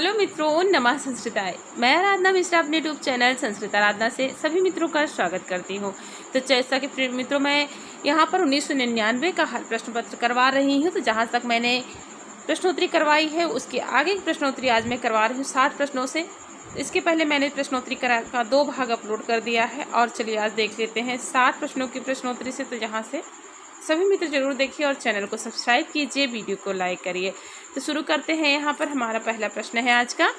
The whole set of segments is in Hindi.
हेलो मित्रों, नमः संस्कृताय। मैं आराधना मिश्रा अपने यूट्यूब चैनल संस्कृत आराधना से सभी मित्रों का स्वागत करती हूँ। तो जैसा कि मित्रों, मैं यहाँ पर 1999 का हल प्रश्न पत्र करवा रही हूँ। तो जहाँ तक मैंने प्रश्नोत्तरी करवाई है उसके आगे की प्रश्नोत्तरी आज मैं करवा रही हूँ 60 प्रश्नों से। इसके पहले मैंने प्रश्नोत्तरी का 2 भाग अपलोड कर दिया है और चलिए आज देख लेते हैं 60 प्रश्नों की प्रश्नोत्तरी से। तो यहाँ से सभी मित्र जरूर देखिए और चैनल को सब्सक्राइब कीजिए, वीडियो को लाइक करिए। तो शुरू करते हैं। यहाँ पर हमारा पहला प्रश्न है आज का,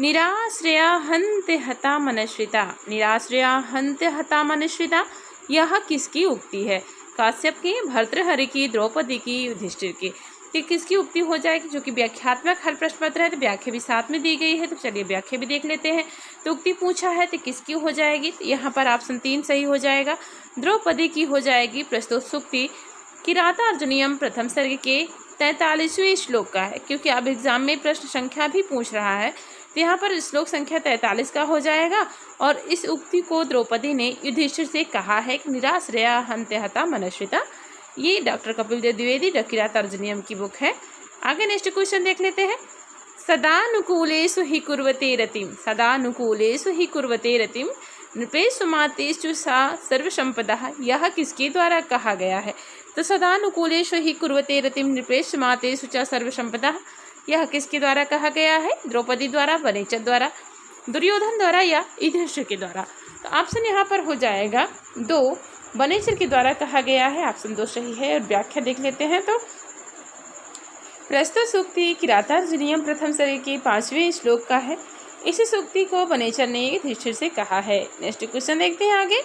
निराश्रया हन्ते हता मनश्रिता। निराश्रया हन्ते हता मनश्रिता, यह किसकी उक्ति है? काश्यप की, भर्तृहरि की, द्रौपदी की, युधिष्ठिर की। तो किसकी उक्ति हो जाएगी? जो कि व्याख्यात्मक हल प्रश्न पत्र है, तो व्याख्या भी साथ में दी गई है। तो चलिए व्याख्या भी देख लेते हैं। तो उक्ति पूछा है तो किसकी हो जाएगी? तो यहाँ पर ऑप्शन 3 सही हो जाएगा, द्रौपदी की हो जाएगी। प्रस्तुत सूक्ति किरातार्जुनीयम प्रथम सर्ग के 43वें श्लोक का है, क्योंकि अब एग्जाम में प्रश्न संख्या भी पूछ रहा है। तो यहाँ पर श्लोक संख्या 43 का हो जाएगा। और इस उक्ति को द्रौपदी ने युधिष्ठिर से कहा है कि निराश्रया हन्ते हता मनश्रिता। ये डॉक्टर कपिल देव द्विवेदी किरातार्जुनीयम की बुक है। आगे नेक्स्ट क्वेश्चन देख लेते हैं। सदानुकूलेषु हि कुर्वते रतिम। सदानुकूलेषु हि कुर्वते रतिम, नृपेषु मातेषु सा सर्वसंपदा, यह किसके द्वारा कहा गया है? तो सदानुकूलेषु हि कुर्वते रतिम, नृपेषु मातेषु च सर्वसंपदा, यह किसके द्वारा कहा गया है? द्रौपदी द्वारा, वनेचर द्वारा, दुर्योधन द्वारा या युधिष्ठिर के द्वारा? तो ऑप्शन यहाँ पर हो जाएगा 2, वनेचर के द्वारा कहा गया है। ऑप्शन 2 सही है। और व्याख्या देख लेते हैं। तो प्रस्तुत सूक्ति किरातार्जुनीयम प्रथम सर्ग के 5वें श्लोक का है। इसी सूक्ति को वनेचर ने युधिष्ठिर से कहा है। नेक्स्ट क्वेश्चन देखते हैं आगे।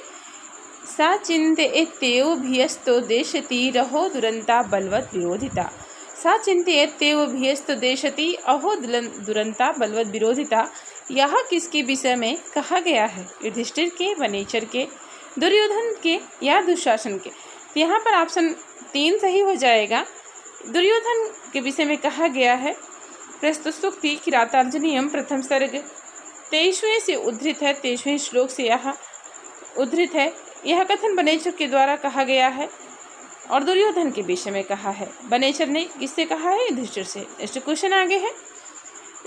सा चिन्तयेत्येवभियस्तो देशति रहो दुरंता बलवत विरोधिता। सा चिन्तयेत्येवभियस्तो देशति अहो दुरंता बलवत विरोधिता, यह किसके विषय में कहा गया है? युधिष्ठिर के, वनेचर के, दुर्योधन के या दुशासन के? तो यहाँ पर ऑप्शन 3 सही हो जाएगा, दुर्योधन के विषय में कहा गया है। प्रस्तुत सूक्ति किरातार्जुनीयम प्रथम सर्ग 23वें से उद्धृत है, 23वें श्लोक से यह उद्धृत है। यह कथन वनेचर के द्वारा कहा गया है और दुर्योधन के विषय में कहा है। वनेचर ने किससे कहा है? युधिष्ठिर से। नेक्स्ट क्वेश्चन आगे है।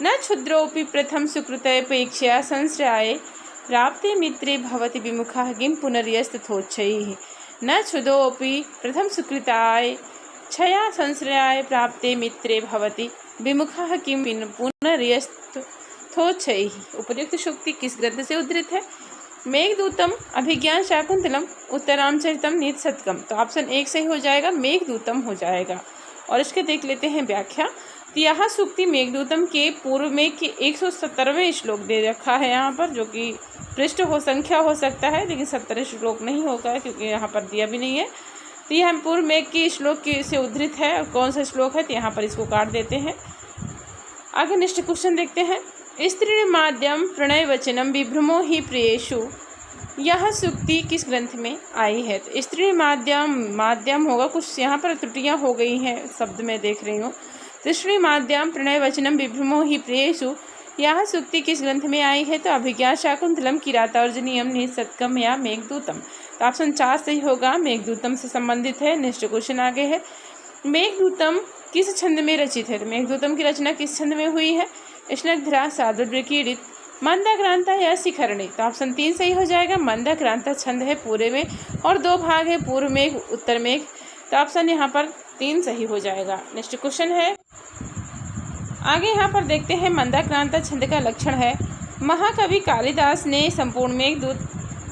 न क्षुद्रोपि प्रथम सुकृतयपेक्षया संश्रयाय प्राप्ते मित्रे भवति विमुखः किं पुनर्यस्तथोच्चैः। न क्षुद्रोपि प्रथम सुकृताय क्षया संश्रयाय प्राप्ते मित्रे भवति विमुखः किं पुनर्यस्तथोच्चैः। उपर्युक्त सूक्ति किस ग्रंथ से उद्धृत है? मेघदूतम, अभिज्ञान शाकुंतलम, उत्तरामचरितम, नीतिशतकम। तो ऑप्शन 1 सही हो जाएगा, मेघदूतम हो जाएगा। और इसके देख लेते हैं व्याख्या। तो यह सूक्ति मेघदूतम के पूर्व में के 170वें श्लोक दे रखा है यहाँ पर, जो कि पृष्ठ हो संख्या हो सकता है, लेकिन 70 श्लोक नहीं होगा क्योंकि यहाँ पर दिया भी नहीं है। तो यह पूर्व में के श्लोक से उद्धृत है। और कौन सा श्लोक है? तो यहाँ पर इसको काट देते हैं। आगे नेक्स्ट क्वेश्चन देखते हैं। स्त्री माध्यम प्रणय वचनम विभ्रमो ही प्रियेषु, यह सूक्ति किस ग्रंथ में आई है? तो स्त्री माध्यम होगा, कुछ यहाँ पर त्रुटियाँ हो गई हैं शब्द में देख रही हूँ। तो स्त्री माध्यम प्रणय वचनम विभ्रमो ही प्रियेषु, यह सूक्ति किस ग्रंथ में आई है? तो अभिज्ञान शाकुंतलम, किरातार्जुनीयम, नीतिशतकम या मेघदूतम। तो ऑप्शन 4 सही होगा, मेघदूतम से संबंधित है। नेक्स्ट क्वेश्चन आगे है। मेघदूतम किस छंद में रचित है? तो मेघदूतम की रचना किस छंद में हुई है? स्निग्धा, सादुर्यकीड़ित, मंदाक्रांता या शिखरणी। तो ऑप्शन 3 सही हो जाएगा, मंदाक्रांता छंद है पूरे में और 2 भाग है, पूर्व मेघ, उत्तर मेघ। तो ऑप्शन यहाँ पर 3 सही हो जाएगा। नेक्स्ट क्वेश्चन है आगे। यहाँ पर देखते हैं। मंदाक्रांता छंद का लक्षण है। महाकवि कालिदास ने संपूर्ण मेघदूत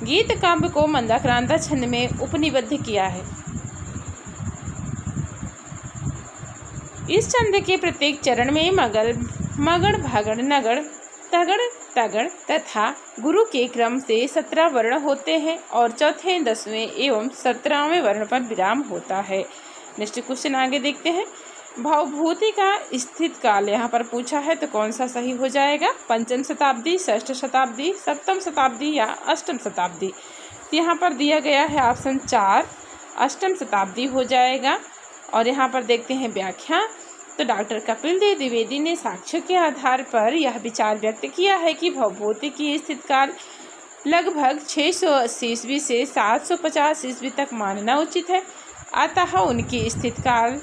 गीत काव्य को मंदाक्रांता छंद में उपनिबद्ध किया है। इस छंद के प्रत्येक चरण में मगड़, भगड़, नगड़, तगड़, तगड़ तथा गुरु के क्रम से 17 वर्ण होते हैं और चौथे, 10वें एवं 17वें वर्ण पर विराम होता है। नेक्स्ट क्वेश्चन आगे देखते हैं। भवभूति का स्थित काल यहाँ पर पूछा है, तो कौन सा सही हो जाएगा? 5वीं शताब्दी, 6वीं शताब्दी, 7वीं शताब्दी या 8वीं शताब्दी? यहाँ पर दिया गया है ऑप्शन 4, 8वीं शताब्दी हो जाएगा। और यहाँ पर देखते हैं व्याख्या। तो डॉक्टर कपिल देव द्विवेदी ने साक्ष्य के आधार पर यह विचार व्यक्त किया है कि भवभूति की स्थित काल लगभग 680 ईस्वी से 750 ईस्वी तक मानना उचित है। अतः उनकी स्थित काल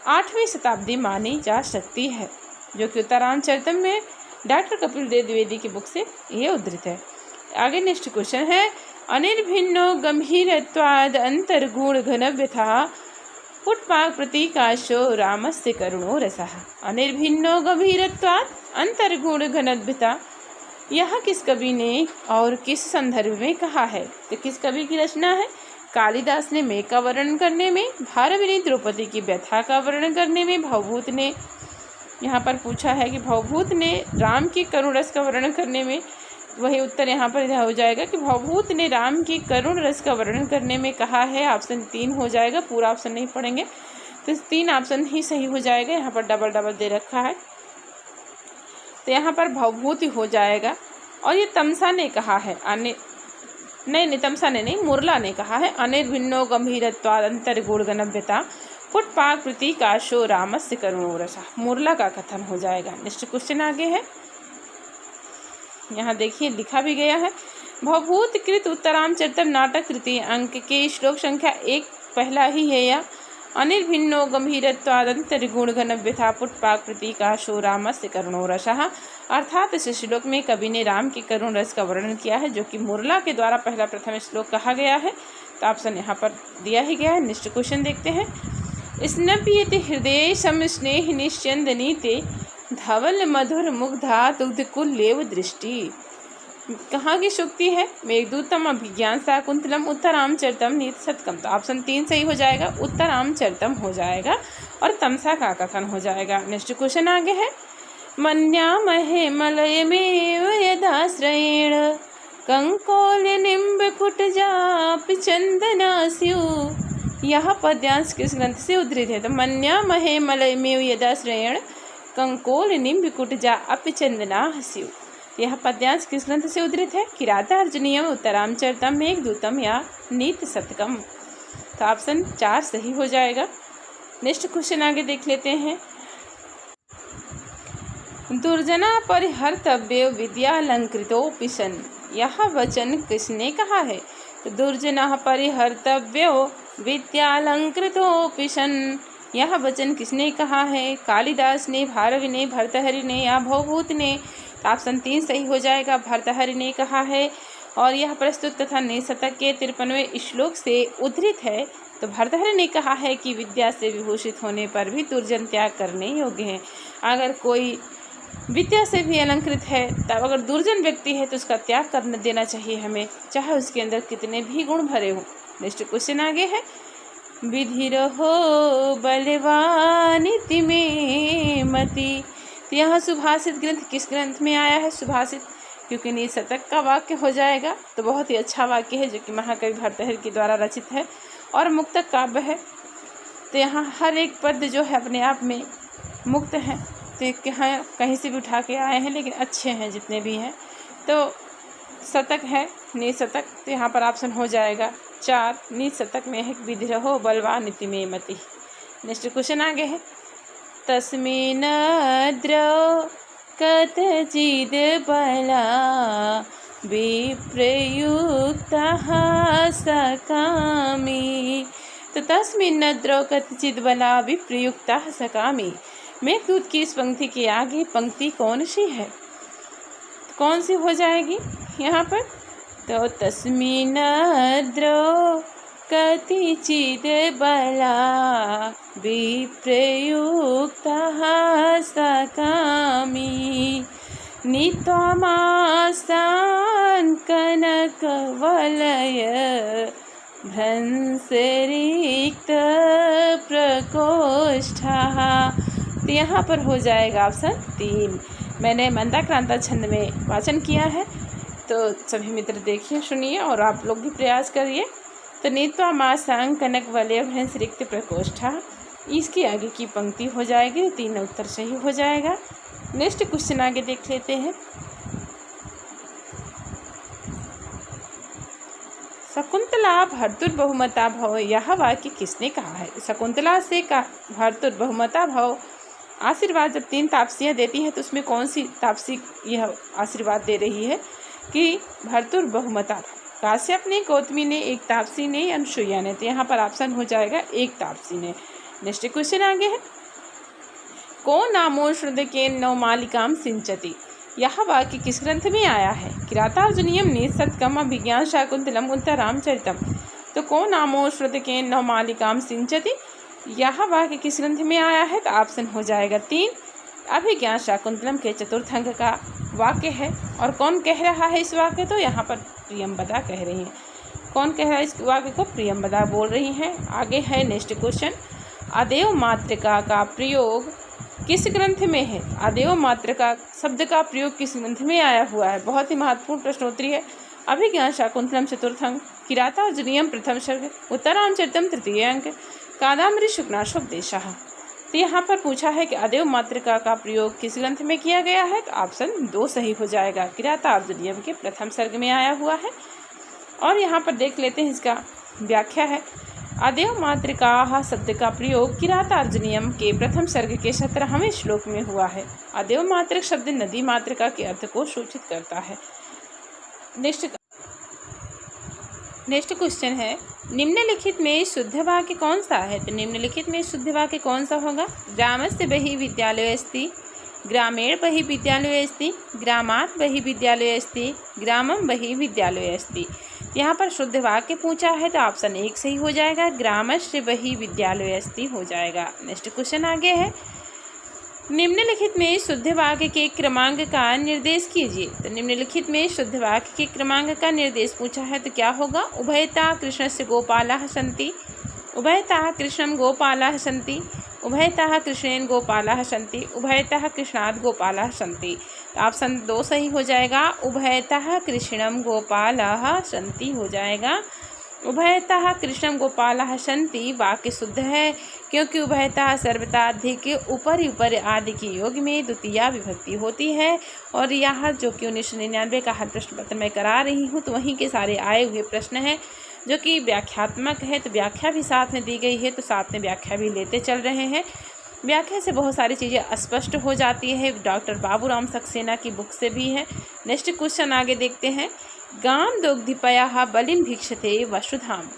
8वीं शताब्दी मानी जा सकती है, जो कि उत्तरामचरितम में डॉक्टर कपिल देव द्विवेदी की बुक से ये उद्धृत है। आगे नेक्स्ट क्वेश्चन है, अनिर्भिन्नो गंभीरत्वाद अंतर्गुण घनव्यथा पुटपाक प्रतीकाशो रामस्य करुणो रसः। अनिर्भिन्नो गंभीरत्वाद अंतर्गुण घनव्यथा, यह किस कवि ने और किस संदर्भ में कहा है? तो किस कवि की रचना है? कालिदास ने मेघ का वर्णन करने में, भारविनी द्रौपदी की व्यथा का वर्णन करने में, भवभूत ने, यहाँ पर पूछा है कि भवभूत ने राम की करुण रस का वर्णन करने में, वही उत्तर यहाँ पर हो जाएगा कि भवभूत ने राम की करुण रस का वर्णन करने में कहा है। ऑप्शन 3 हो जाएगा, पूरा ऑप्शन नहीं पढ़ेंगे तो 3 ऑप्शन ही सही हो जाएगा। यहाँ पर डबल डबल दे रखा है तो यहाँ पर भवभूति हो जाएगा। और ये तमसा ने कहा है, नहीं तमसा ने नहीं, मुरला ने कहा है, अनिर्भिन्नो गंभीरत्वाद अंतर्गुण घनव्यथा पुटपाक प्रतीकाशो रामस्य करुणो रसः, मुरला का कथन हो जाएगा। नेक्स्ट क्वेश्चन आगे है, यहाँ देखिए लिखा भी गया है, भवभूत कृत उत्तरामचरितम नाटक तृतीय अंक के श्लोक संख्या 1 पहला ही है या अनिर्भिन्नो गंभीरत्वाद अंतर्गुण घनव्यथा पुटपाक प्रतीकाशो रामस्य करुणो रसः, अर्थात इस श्लोक में कवि ने राम के करुण रस का वर्णन किया है, जो कि मुरला के द्वारा पहला प्रथम श्लोक कहा गया है। तो ऑप्शन यहाँ पर दिया ही गया है। नेक्स्ट क्वेश्चन देखते हैं, स्नप्यते हृदय सम स्नेह निश्चंदनीते धवल मधुर मुग्धा दुग्ध कुल्लेव दृष्टि, कहाँ की शुक्ति है? मेघदूतम अभिज्ञान शाकुंतलम उत्तरामचरितम नीत शतकम। तो ऑप्शन 3 सही हो जाएगा, उत्तरामचरितम हो जाएगा और तमसा का कथन हो जाएगा। नेक्स्ट क्वेश्चन आगे है, मन्यामहे मलयमेव यदाश्रयेण कंकोल निम्ब कुटजापि चंदनास्यु, यह पद्यांश किस ग्रंथ से उद्धृत है? तो मन्यामहे मलयमेव यदाश्रयेण कंकोल निम्ब कुटजा अपि चंदनास्यु, यह पद्यांश किस ग्रंथ से उद्धृत है? किरातार्जुनीयम, उत्तरामचरितम, मेघदूतम या नीत शतकम। तो ऑप्शन 4 सही हो जाएगा। नेक्स्ट क्वेश्चन आगे देख लेते हैं, दुर्जना परिहर्तव्य विद्यालंकृतोऽपि सन्, यह वचन किसने कहा है? तो दुर्जना परिहर्तव्यो विद्यालंकृतोऽपि सन्, यह वचन किसने कहा है? कालिदास ने, भारवि ने, भर्तहरि ने या भवभूत ने? तो ऑप्शन 3 सही हो जाएगा, भर्तहरि ने कहा है। और यह प्रस्तुत कथा ने शतक के 53वें श्लोक से उद्धृत है। तो भर्तहरि ने कहा है कि विद्या से विभूषित होने पर भी दुर्जन त्याग करने योग्य हैं। अगर कोई विद्या से भी अलंकृत है, तब अगर दुर्जन व्यक्ति है तो उसका त्याग कर देना चाहिए हमें, चाहे उसके अंदर कितने भी गुण भरे हों। नेक्स्ट क्वेश्चन आगे है, विधिरहो बलवानिति में मति, तो यहाँ सुभाषित ग्रंथ किस ग्रंथ में आया है? सुभाषित, क्योंकि नीत शतक का वाक्य हो जाएगा। तो बहुत ही अच्छा वाक्य है जो कि महाकवि भर्तृहरि के द्वारा रचित है और मुक्तक काव्य है। तो यहाँ हर एक पद जो है अपने आप में मुक्त है, तो यहाँ कहीं से भी उठा के आए हैं, लेकिन अच्छे हैं जितने भी हैं। तो शतक है नीत शतक, तो यहाँ पर ऑप्शन हो जाएगा 4, नीत शतक में है विधिरहो बलवानिति में मति। नेक्स्ट क्वेश्चन आगे है, तस्मिन् द्रौ कथचिद् बला विप्रयुक्तः सकामी, तो तस्मिन् द्रौ कथचिद् बला विप्रयुक्तः सकामी, मेघदूत की इस पंक्ति के आगे पंक्ति कौन सी है? कौन सी हो जाएगी यहाँ पर? तो तस्मिन् द्रौ कथचिद् बला विप्रयुक्तः सकामी, नीत्वामासान् कनकवलय भ्रंशरिक्त प्रकोष्ठः। तो यहाँ पर हो जाएगा ऑप्शन 3। मैंने मंदाक्रांता छंद में वाचन किया है, तो सभी मित्र देखिए, सुनिए और आप लोग भी प्रयास करिए। तो नीत्वा मासांग कनक वलय भ्रंशरिक्त प्रकोष्ठा, इसके आगे की पंक्ति हो जाएगी, 3 उत्तर सही हो जाएगा। नेक्स्ट क्वेश्चन आगे देख लेते हैं, शकुंतला भर्तुर्बहुमता भव, यह वाक्य किसने कहा है? शकुंतला से का भर्तुर्बहुमता भव आशीर्वाद जब 3 तापसियाँ देती है तो उसमें कौन सी तापसी यह आशीर्वाद दे रही है कि भर्तुर्बहुमता भव? काश्यप ने, गौतमी ने, एक तापसी ने, अनुसुईया ने? तो यहाँ पर ऑप्शन हो जाएगा एक तापसी ने। नेक्स्ट क्वेश्चन आगे है, को नामो श्रुत के नवमालिकाम सिंचती, यह वाक्य किस ग्रंथ में आया है? किरातार्जुनीयम निसत्कम अभिज्ञान शाकुंतलम उत्तरामचरितम। तो को नामो श्रुतकेन नवमालिकाम सिंचति, यह वाक्य किस ग्रंथ में आया है? तो ऑप्शन हो जाएगा 3, अभिज्ञान शाकुंतलम के चतुर्थ अंक का वाक्य है। और कौन कह रहा है इस वाक्य? तो यहाँ पर प्रियंवदा कह रही हैं। कौन कह रहा है इस वाक्य को? प्रियंवदा बोल रही हैं। आगे है नेक्स्ट क्वेश्चन, अदेव मातृका का प्रयोग किस ग्रंथ में है? अदेव मातृका शब्द का प्रयोग किस ग्रंथ में आया हुआ है? बहुत ही महत्वपूर्ण प्रश्नोत्तरी है। अभिज्ञान शाकुंतलम चतुर्थ अंक, किरातार्जुनीयम प्रथम सर्ग, उत्तरामचरितम तृतीय अंक, कादम्बरी शुक्नाशोपदेशः। तो यहाँ पर पूछा है कि अदेव मातृका का प्रयोग किस ग्रंथ में किया गया है? तो ऑप्शन 2 सही हो जाएगा, किरातार्जुनीयम के प्रथम सर्ग में आया हुआ है। और यहाँ पर देख लेते हैं इसका व्याख्या है। अदेव मातृका शब्द का प्रयोग किरातार्जुनीयम के प्रथम सर्ग के 17वें श्लोक में हुआ है। अदेव मातृक शब्द नदी मातृका के अर्थ को सूचित करता है। नेक्स्ट क्वेश्चन है, निम्नलिखित में शुद्ध वाक्य कौन सा है? तो निम्नलिखित में शुद्ध वाक्य कौन सा होगा? ग्रामस्य बहिः विद्यालयो अस्ति, ग्रामेण बहिः विद्यालयो अस्ति, ग्रामात् बहिः विद्यालयो अस्ति, ग्रामं बहिः विद्यालयो अस्ति। यहाँ पर शुद्ध वाक्य पूछा है तो ऑप्शन 1 सही हो जाएगा, ग्रामस्य बहिः विद्यालयो अस्ति हो जाएगा। नेक्स्ट क्वेश्चन आगे है, निम्नलिखित में शुद्ध वाक्य के क्रमांक का निर्देश कीजिए। तो निम्नलिखित में शुद्ध वाक्य के क्रमांक का निर्देश पूछा है तो क्या होगा? उभयता कृष्णस्य गोपालाः सन्ति, उभयतः कृष्णं गोपालाः सन्ति, उभयतः कृष्णेन गोपालाः सन्ति, उभयतः कृष्णात् गोपालाः सन्ति। तो ऑप्शन 2 सही हो जाएगा, उभयतः कृष्णं गोपालाः सन्ति हो जाएगा। उभयतः कृष्णं गोपालाः सन्ति वाक्य शुद्ध है, क्योंकि उभयतः सर्वथा अधिक ऊपर आदि के योग में द्वितीया विभक्ति होती है। और यह जो कि 1999 का हर प्रश्न पत्र मैं करा रही हूँ, तो वहीं के सारे आए हुए प्रश्न हैं जो कि व्याख्यात्मक है, तो व्याख्या भी साथ में दी गई है, तो साथ में व्याख्या भी लेते चल रहे हैं। व्याख्या से बहुत सारी चीज़ें स्पष्ट हो जाती है, डॉक्टर बाबूराम सक्सेना की बुक से भी है। नेक्स्ट क्वेश्चन आगे देखते हैं, गामदोग्धिपयः बलिं भिक्षते वसुधाम,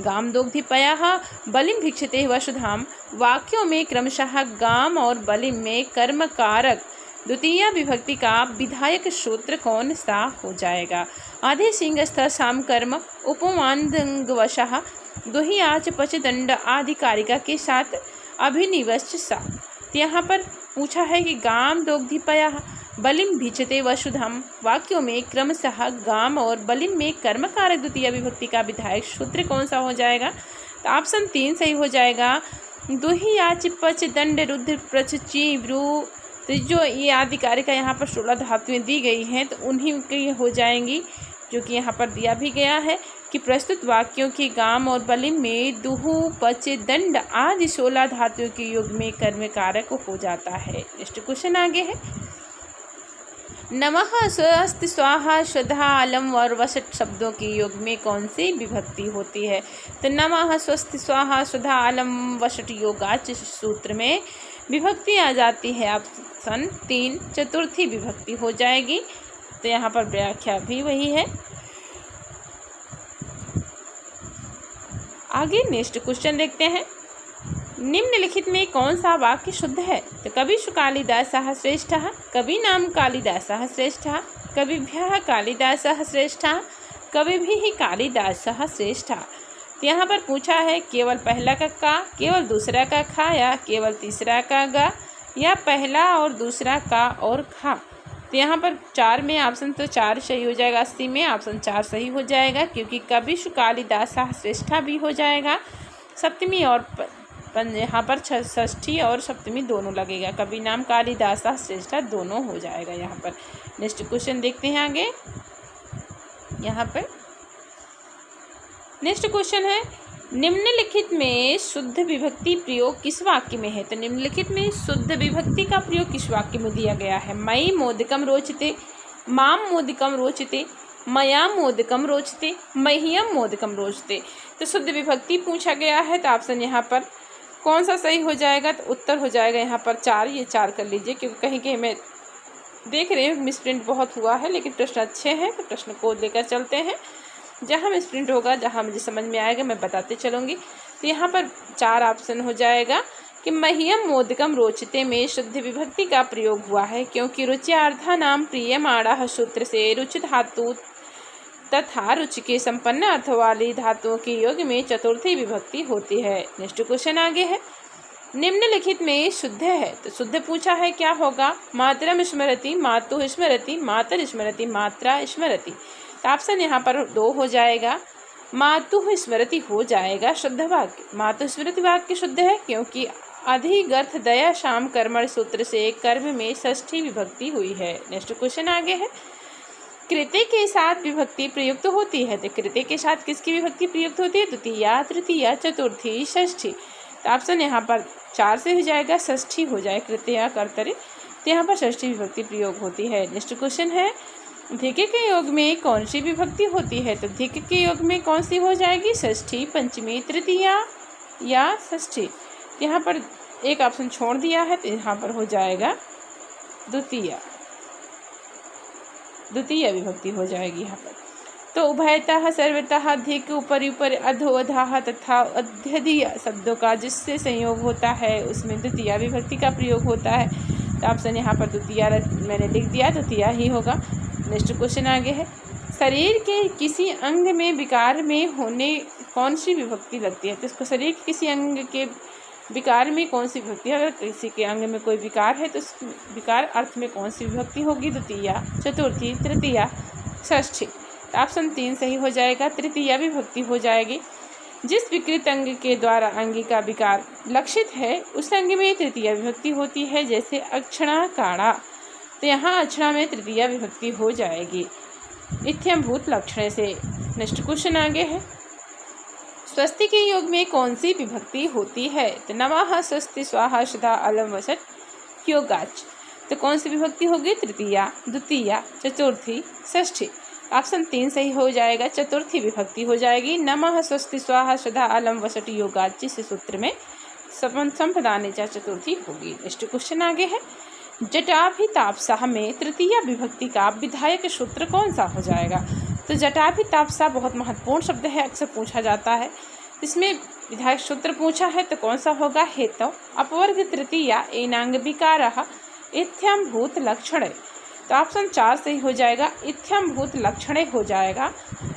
गामदोग्धिपयः बलिं भिक्षते वसुधाम वाक्यों में क्रमशः गाम और बलिं में कर्मकारक द्वितीय विभक्ति का विधायक सूत्र कौन सा हो जाएगा? आधे सिंहस्थ साम कर्म उपमानंगवशः दुहि आच पच दंड आधिकारिका के साथ अभिनिवश्च सा। तो यहाँ पर पूछा है कि गाम दोग्धिपयः बलिं भिक्षते वसुधाम वाक्यों में क्रमशः गाम और बलिं में कर्मकारक द्वितीय विभक्ति का विधायक सूत्र कौन सा हो जाएगा? तो ऑप्शन 3 सही हो जाएगा, दुहि आच पच दंड रुद्र प्रच ची ब्रू। तो जो ये आधिकारिका यहाँ पर 16 धातुएं दी गई हैं तो उन्हीं की हो जाएंगी, जो कि यहाँ पर दिया भी गया है कि प्रस्तुत वाक्यों की गाम और बलिं में दुहु पच दंड आदि 16 धातुओं के योग में कर्म कारक हो जाता है। नेक्स्ट क्वेश्चन आगे है, नमः स्वस्ति स्वाहा श्रद्धा अलम और वसट शब्दों के योग में कौन सी विभक्ति होती है? तो नमः स्वस्ति स्वाहा श्रद्धा अलम वसट योगाच सूत्र में विभक्ति आ जाती है, ऑप्शन 3 चतुर्थी विभक्ति हो जाएगी। तो यहाँ पर व्याख्या भी वही है। आगे नेक्स्ट क्वेश्चन देखते हैं, निम्नलिखित में कौन सा वाक्य शुद्ध है? तो कविषु कालिदासः श्रेष्ठः, कवीनां कालिदासः श्रेष्ठः, कविभ्यः कालिदासः श्रेष्ठः, कविभिः कालिदासः श्रेष्ठः। तो यहाँ पर पूछा है केवल पहला का का, केवल दूसरा का खा, या केवल तीसरा का गा, या पहला और दूसरा का और खा। तो यहाँ पर 4 में ऑप्शन तो 4 सही हो जाएगा, 80 में ऑप्शन 4 सही हो जाएगा, क्योंकि कविषु कालिदासः श्रेष्ठा भी हो जाएगा, सप्तमी और यहाँ पर षष्ठी और सप्तमी दोनों लगेगा, कवि नाम कालिदासः श्रेष्ठा दोनों हो जाएगा यहाँ पर। नेक्स्ट क्वेश्चन देखते हैं आगे। यहाँ पर नेक्स्ट क्वेश्चन है, निम्नलिखित में शुद्ध विभक्ति प्रयोग किस वाक्य में है? तो निम्नलिखित में शुद्ध विभक्ति का प्रयोग किस वाक्य में दिया गया है? मयि मोदकम रोचते, माम मोदकम रोचते, मया मोदकम रोचते, मह्यम मोदकम रोचते। तो शुद्ध विभक्ति पूछा गया है, तो ऑप्शन यहाँ पर कौन सा सही हो जाएगा? तो उत्तर हो जाएगा यहाँ पर 4, ये 4 कर लीजिए, क्योंकि कहीं कहीं मैं देख रही हूँ मिसप्रिंट बहुत हुआ है, लेकिन प्रश्न अच्छे हैं तो प्रश्न को लेकर चलते हैं। जहाँ मिसप्रिंट होगा, जहाँ मुझे समझ में आएगा मैं बताते चलूँगी। तो यहाँ पर 4 ऑप्शन हो जाएगा कि मह्यम मोदकम रोचते में शुद्ध विभक्ति का प्रयोग हुआ है, क्योंकि रुच्यार्थानाम प्रियमाणः सूत्र से रुचि धातु तथा रुचि के संपन्न अर्थ वाली धातुओं के योग में चतुर्थी विभक्ति होती है। नेक्स्ट क्वेश्चन आगे है, निम्नलिखित में शुद्ध है, तो शुद्ध पूछा है, क्या होगा? मातरम स्मरति, मातु स्मरति, मातर स्मरति, मात्रा स्मरति। तो ऑप्शन यहाँ पर 2 हो जाएगा, मातु स्मृति हो जाएगा शुद्ध वाक्य। मातु स्मृति वाक्य शुद्ध है, क्योंकि अधिगर्थ दया शाम कर्मण सूत्र से कर्म में षष्ठी विभक्ति हुई है। नेक्स्ट क्वेश्चन आगे है, कृत्य के साथ विभक्ति प्रयुक्त होती है, तो कृत्य के साथ किसकी विभक्ति प्रयुक्त होती है? द्वितीया, तृतीया, चतुर्थी, षष्ठी। तो ऑप्शन यहाँ पर 4 से हो जाएगा, षष्ठी हो जाए, कृत्या कर्तरी, तो यहाँ पर षष्ठी विभक्ति प्रयोग होती है। नेक्स्ट क्वेश्चन है, धिक के योग में कौन सी विभक्ति होती है? तो धिक के योग में कौन सी हो जाएगी? षष्ठी, पंचमी, तृतीया या षष्ठी। यहाँ पर एक ऑप्शन छोड़ दिया है, तो यहाँ पर हो जाएगा द्वितीय विभक्ति हो जाएगी यहाँ पर। तो उभयतः, सर्वतः, धिक, ऊपर ऊपर, अधो, अधः तथा अध्यधीय शब्दों का जिससे संयोग होता है उसमें द्वितीय विभक्ति का प्रयोग होता है। तो ऑप्शन यहाँ पर द्वितीय मैंने लिख दिया, द्वितीय ही होगा। नेक्स्ट क्वेश्चन आगे है, शरीर के किसी अंग में विकार में होने कौन सी विभक्ति लगती है? तो इसको शरीर के किसी अंग के विकार में कौन सी विभक्ति? अगर किसी के अंग में कोई विकार है तो उस विकार अर्थ में कौन सी विभक्ति होगी? द्वितीया, चतुर्थी, तृतीया, षष्ठी। तो ऑप्शन 3 सही हो जाएगा, तृतीया विभक्ति हो जाएगी। जिस विकृत अंग के द्वारा अंगी का विकार लक्षित है उस अंग में तृतीया विभक्ति होती है, जैसे अक्षणा, काढ़ा। तो यहाँ अक्षणा में तृतीया विभक्ति हो जाएगी इत्थम भूत लक्षण से। नेक्स्ट क्वेश्चन आगे है, स्वस्ति के योग में कौन सी विभक्ति होती है? तो नमः, स्वस्ति, स्वाहा, शुदा, अलम, वसट, योगाच। तो कौन सी विभक्ति होगी? तृतीया, द्वितीया, चतुर्थी, षष्ठी। ऑप्शन 3 सही हो जाएगा, चतुर्थी विभक्ति हो जाएगी। नमः, स्वस्ति, स्वाहा, शुदा, अलम, वसट, योगाच से सूत्र में संपदाने चतुर्थी होगी। नेक्स्ट क्वेश्चन आगे है, जटाभिताप्सा में तृतीया विभक्ति का विधायक सूत्र कौन सा हो जाएगा? तो जटाभिताप्सा बहुत महत्वपूर्ण शब्द है, अक्सर पूछा जाता है। इसमें विधायक सूत्र पूछा है तो कौन सा होगा? हेतु, अपवर्ग तृतीया, एनांग विकारः, इत्थम भूत लक्षण। तो ऑप्शन 4 सही हो जाएगा, इत्थम भूत लक्षण हो जाएगा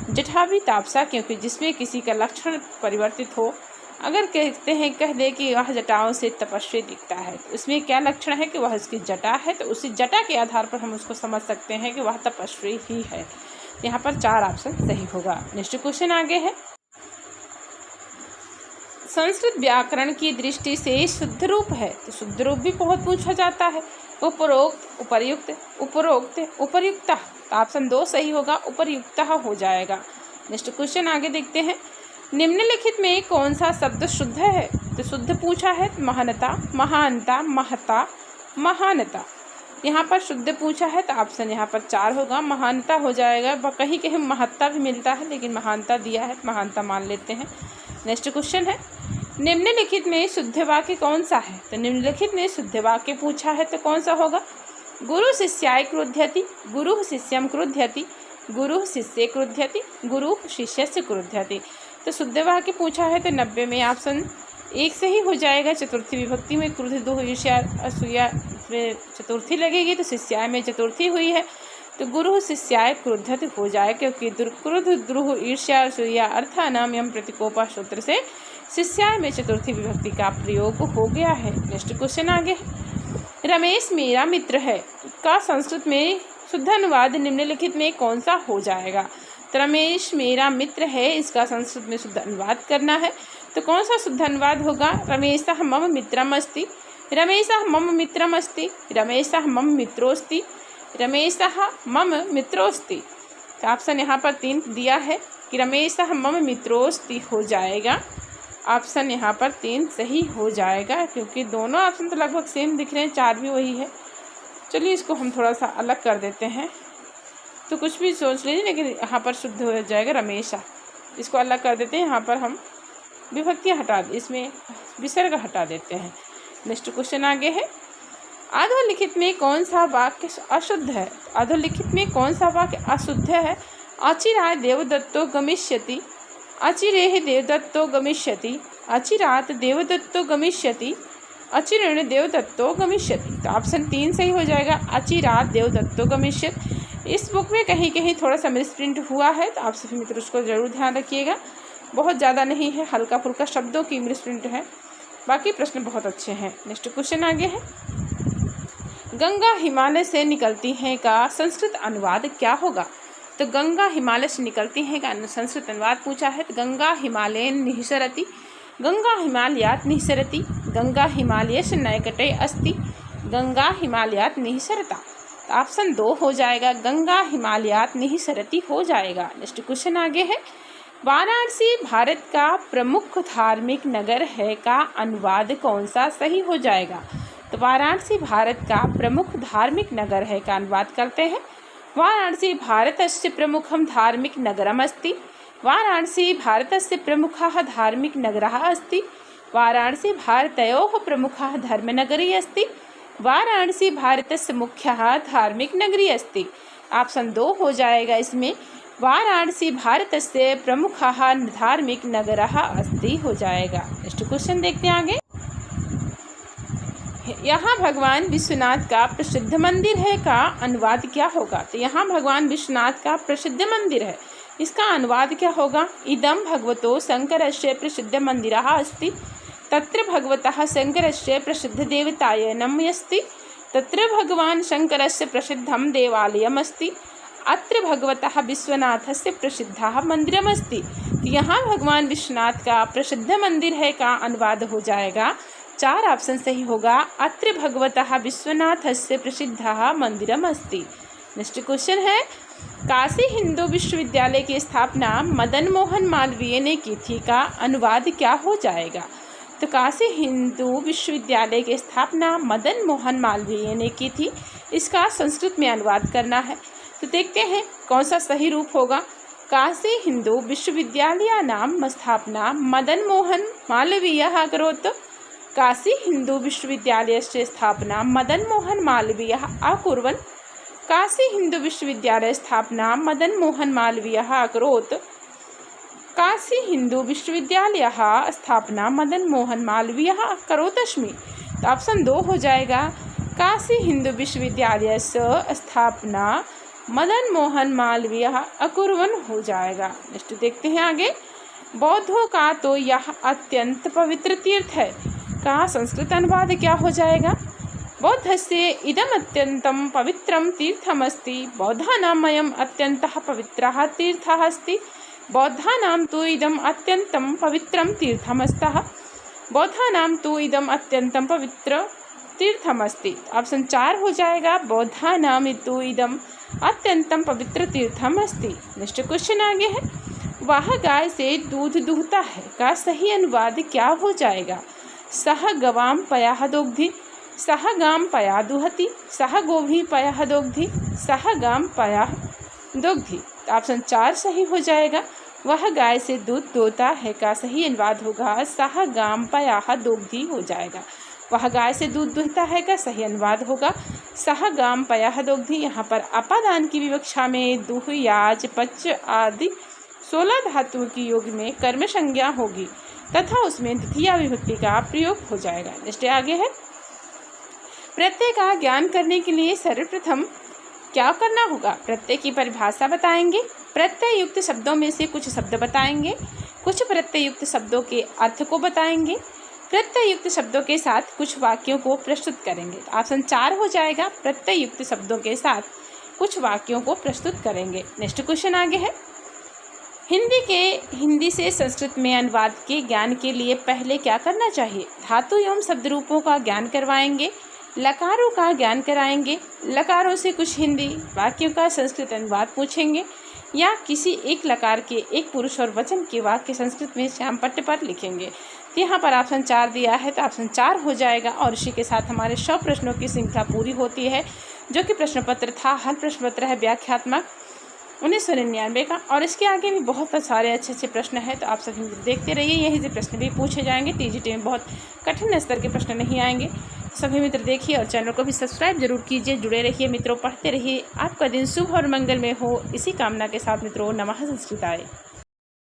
जटाभिताप्सा, क्योंकि जिसमें किसी का लक्षण परिवर्तित हो। अगर कह दे कि वह जटाओं से तपस्वी दिखता है, तो उसमें क्या लक्षण है कि वह उसकी जटा है, तो उसी जटा के आधार पर हम उसको समझ सकते हैं कि वह तपस्वी ही है। यहाँ पर 4 ऑप्शन सही होगा। नेक्स्ट क्वेश्चन आगे है, संस्कृत व्याकरण की दृष्टि से शुद्ध रूप है, तो शुद्ध रूप भी बहुत पूछा जाता है। उपरोक्त, उपर्युक्त, उपरोक्त, उपर्युक्तः। तो ऑप्शन 2 सही होगा, उपर्युक्तः हो जाएगा। नेक्स्ट क्वेश्चन आगे देखते हैं, निम्नलिखित में कौन सा शब्द शुद्ध है? तो शुद्ध पूछा है, महानता, महानता, महता, महानता। यहाँ पर शुद्ध पूछा है तो ऑप्शन यहाँ पर 4 होगा, महानता हो जाएगा। कहीं कहीं महत्ता भी मिलता है, लेकिन महानता दिया है, महानता मान लेते हैं। नेक्स्ट क्वेश्चन है, निम्नलिखित में शुद्ध वाक्य कौन सा है? तो निम्नलिखित में शुद्ध वाक्य पूछा है तो कौन सा होगा? गुरु शिष्याय क्रुध्यति, गुरु शिष्यम क्रुध्यति, गुरु शिष्य क्रुध्यति, गुरु शिष्यस्य क्रुध्यति। तो शुद्ध वाक्य पूछा है तो 90 में ऑप्शन 1 सही हो जाएगा। चतुर्थी विभक्ति में क्रुद्ध, दुह, ईर्ष्या, असूया में चतुर्थी लगेगी, तो शिष्याय में चतुर्थी हुई है, तो गुरु शिष्याय क्रुद्धति हो जाए, क्योंकि क्रुद्ध, द्रुह, ईर्ष्या, असूया अर्थानाम यम प्रतिकोपा सूत्र से शिष्याय में चतुर्थी विभक्ति का प्रयोग हो गया है। नेक्स्ट क्वेश्चन आगे है, रमेश मेरा मित्र है का संस्कृत में शुद्ध अनुवाद निम्नलिखित में कौन सा हो जाएगा? तो रमेश मेरा मित्र है, इसका संस्कृत में शुद्ध अनुवाद करना है, तो कौन सा शुद्ध अनुवाद होगा? रमेशः मम मित्रम अस्ति, रमेशः मम मित्रम अस्ति, रमेशः मम मित्रोस्ति, रमेशः मम मित्रोस्ति। तो ऑप्शन यहाँ पर 3 दिया है कि रमेशः मम मित्रोस्ति हो जाएगा। ऑप्शन यहाँ पर 3 सही हो जाएगा, क्योंकि दोनों ऑप्शन तो लगभग सेम दिख रहे हैं, 4 भी वही है। चलिए इसको हम थोड़ा सा अलग कर देते हैं, तो कुछ भी सोच लीजिए, लेकिन यहाँ पर शुद्ध हो जाएगा रमेशा। इसको अलग कर देते हैं, यहाँ पर हम विभक्तियाँ हटा, इसमें विसर्ग हटा देते हैं। नेक्स्ट क्वेश्चन आगे है, अधोलिखित में कौन सा वाक्य अशुद्ध है? अधोलिखित में कौन सा वाक्य अशुद्ध है? अचिराय देवदत्तो गमिष्यति, अचिरेह देवदत्तो गमिष्यति, अचिरात देवदत्तो गमिष्यति, अचिरेण देवदत्तो गमिष्यति। तो ऑप्शन 3 सही हो जाएगा, अचिरात देवदत्तो गमिष्यति। इस बुक में कहीं कहीं थोड़ा सा मिसप्रिंट हुआ है, तो आप सभी मित्र उसको जरूर ध्यान रखिएगा। बहुत ज़्यादा नहीं है, हल्का फुल्का शब्दों की मिसप्रिंट है, बाकी प्रश्न बहुत अच्छे हैं। नेक्स्ट क्वेश्चन आगे है, गंगा हिमालय से निकलती हैं का संस्कृत अनुवाद क्या होगा? तो गंगा हिमालय से निकलती हैं का संस्कृत अनुवाद पूछा है, तो गंगा हिमालय निःसरति, गंगा हिमालयात् निःसरति, गंगा हिमालयस्य नैकटे अस्ति, गंगा हिमालयात् निःसरता। तो ऑप्शन 2 हो जाएगा, गंगा हिमालयात् निःसरति हो जाएगा। नेक्स्ट क्वेश्चन आगे है, वाराणसी भारत का प्रमुख धार्मिक नगर है का अनुवाद कौन सा सही हो जाएगा? तो वाराणसी भारत का प्रमुख धार्मिक नगर है का अनुवाद करते हैं, वाराणसी भारतस्य प्रमुखं धार्मिक नगरम् अस्ति, वाराणसी भारतस्य प्रमुखः धार्मिक नगरः अस्ति, वाराणसी भारतयोः प्रमुखः धर्मनगरी अस्ति, वाराणसी भारतस्य मुख्यः धार्मिक नगरी अस्ति। ऑप्शन 2 हो जाएगा इसमें, वाराणसी भारतस्य प्रमुखः धार्मिक नगरः अस्ति हो जाएगा। नेक्स्ट क्वेश्चन देखते हैं आगे, यहाँ भगवान विश्वनाथ का प्रसिद्ध मंदिर है का अनुवाद क्या होगा? तो यहाँ भगवान विश्वनाथ का प्रसिद्ध मंदिर है, इसका अनुवाद क्या होगा? इदं भगवतो शंकरस्य प्रसिद्ध मंदिरः अस्ति, तत्र भगवतः शंकरस्य प्रसिद्ध देवतायनम् अस्ति, तत्र भगवान शंकरस्य प्रसिद्धं देवालयम् अस्ति, अत्र भगवतः विश्वनाथस्य प्रसिद्धः मंदिरम् अस्ति। तो यहाँ भगवान विश्वनाथ का प्रसिद्ध मंदिर है का अनुवाद हो जाएगा, 4 ऑप्शन सही होगा, अत्र भगवतः विश्वनाथस्य प्रसिद्धः मंदिरम् अस्ति। नेक्स्ट क्वेश्चन है, काशी हिंदू विश्वविद्यालय की स्थापना मदन मोहन मालवीय ने की थी का अनुवाद क्या हो जाएगा? तो काशी हिंदू विश्वविद्यालय की स्थापना मदन मोहन मालवीय ने की थी, इसका संस्कृत में अनुवाद करना है। तो देखते हैं कौन सा सही रूप होगा। काशी हिंदू विश्वविद्यालय नाम स्थापना मदन मोहन मालवीयः अकरोत्, काशी हिंदू विश्वविद्यालयस्य स्थापना मदन मोहन मालवीयः अकुर्वन्, काशी हिंदू विश्वविद्यालय स्थापना मदन मोहन मालवीयः अकरोत्, काशी हिंदू विश्वविद्यालयः स्थापना मदन मोहन मालवीयः करोतस्मि। तो ऑप्शन 2 हो जाएगा, काशी हिंदू विश्वविद्यालयस्य स्थापना मदन मोहन मालवीयः अकुर्वन् हो जाएगा। नेक्स्ट देखते हैं आगे, बौद्धों का तो यह अत्यंत पवित्र तीर्थ है का संस्कृत अनुवाद क्या हो जाएगा? बौद्धस्य इदम् अत्यन्तं पवित्रं तीर्थमस्ति, बौद्धानाम् अयम् अत्यन्तः पवित्रः तीर्थः अस्ति, बौद्धानां तु इदम् अत्यन्तं पवित्रं तीर्थमस्तः, बौद्धानां तु इदम् अत्यन्तं पवित्र तीर्थमस्ति। ऑप्शन 4 हो जाएगा, बौद्धानां तु इदम् अत्यंतम पवित्र तीर्थम अस्ति। नेक्स्ट क्वेश्चन आगे है, वह गाय से दूध दूहता है का सही अनुवाद क्या हो जाएगा? सह गवाम पयाह दोग्धि, सह गाम पया दुहति, सह गोभी पयाह दोग्धि, सह गाम पयाह दोग्धि। ऑप्शन 4 सही हो जाएगा, वह गाय से दूध दोहता है का सही अनुवाद होगा, सह गाम पयाह दोग्धि हो जाएगा। वह गाय से दूध दुहता है का सही अनुवाद होगा, सह गाम पयाह दोग्धि। यहाँ पर अपादान की विवक्षा में दुह, याज, पच आदि 16 धातुओं की योग में कर्म संज्ञा होगी तथा उसमें द्वितीया विभक्ति का प्रयोग हो जाएगा। नेक्स्ट आगे है, प्रत्यय का ज्ञान करने के लिए सर्वप्रथम क्या करना होगा? प्रत्यय की परिभाषा बताएंगे, प्रत्यय युक्त शब्दों में से कुछ शब्द बताएंगे, कुछ प्रत्यय युक्त शब्दों के अर्थ को बताएंगे, प्रत्यय युक्त शब्दों के साथ कुछ वाक्यों को प्रस्तुत करेंगे। तो ऑप्शन 4 हो जाएगा, प्रत्यय युक्त शब्दों के साथ कुछ वाक्यों को प्रस्तुत करेंगे। नेक्स्ट क्वेश्चन आगे है, हिंदी से संस्कृत में अनुवाद के ज्ञान के लिए पहले क्या करना चाहिए? धातु एवं शब्द रूपों का ज्ञान करवाएंगे, लकारों का ज्ञान कराएंगे, लकारों से कुछ हिंदी वाक्यों का संस्कृत अनुवाद पूछेंगे, या किसी एक लकार के एक पुरुष और वचन के वाक्य संस्कृत में श्याम पट्ट पर लिखेंगे। तो यहाँ पर ऑप्शन 4 दिया है, तो ऑप्शन 4 हो जाएगा। और इसी के साथ हमारे 100 प्रश्नों की श्रृंखला पूरी होती है, जो कि प्रश्न पत्र था। हर प्रश्न पत्र है व्याख्यात्मक 1999 का, और इसके आगे भी बहुत सारे अच्छे प्रश्न हैं, तो आप सभी देखते रहिए। यहीं से प्रश्न भी पूछे जाएंगे, टीजीटी में बहुत कठिन स्तर के प्रश्न नहीं आएंगे। सभी मित्र देखिए और चैनल को भी सब्सक्राइब जरूर कीजिए। जुड़े रहिए मित्रों, पढ़ते रहिए। आपका दिन शुभ और मंगलमय हो, इसी कामना के साथ मित्रों, नमः संस्कृताय।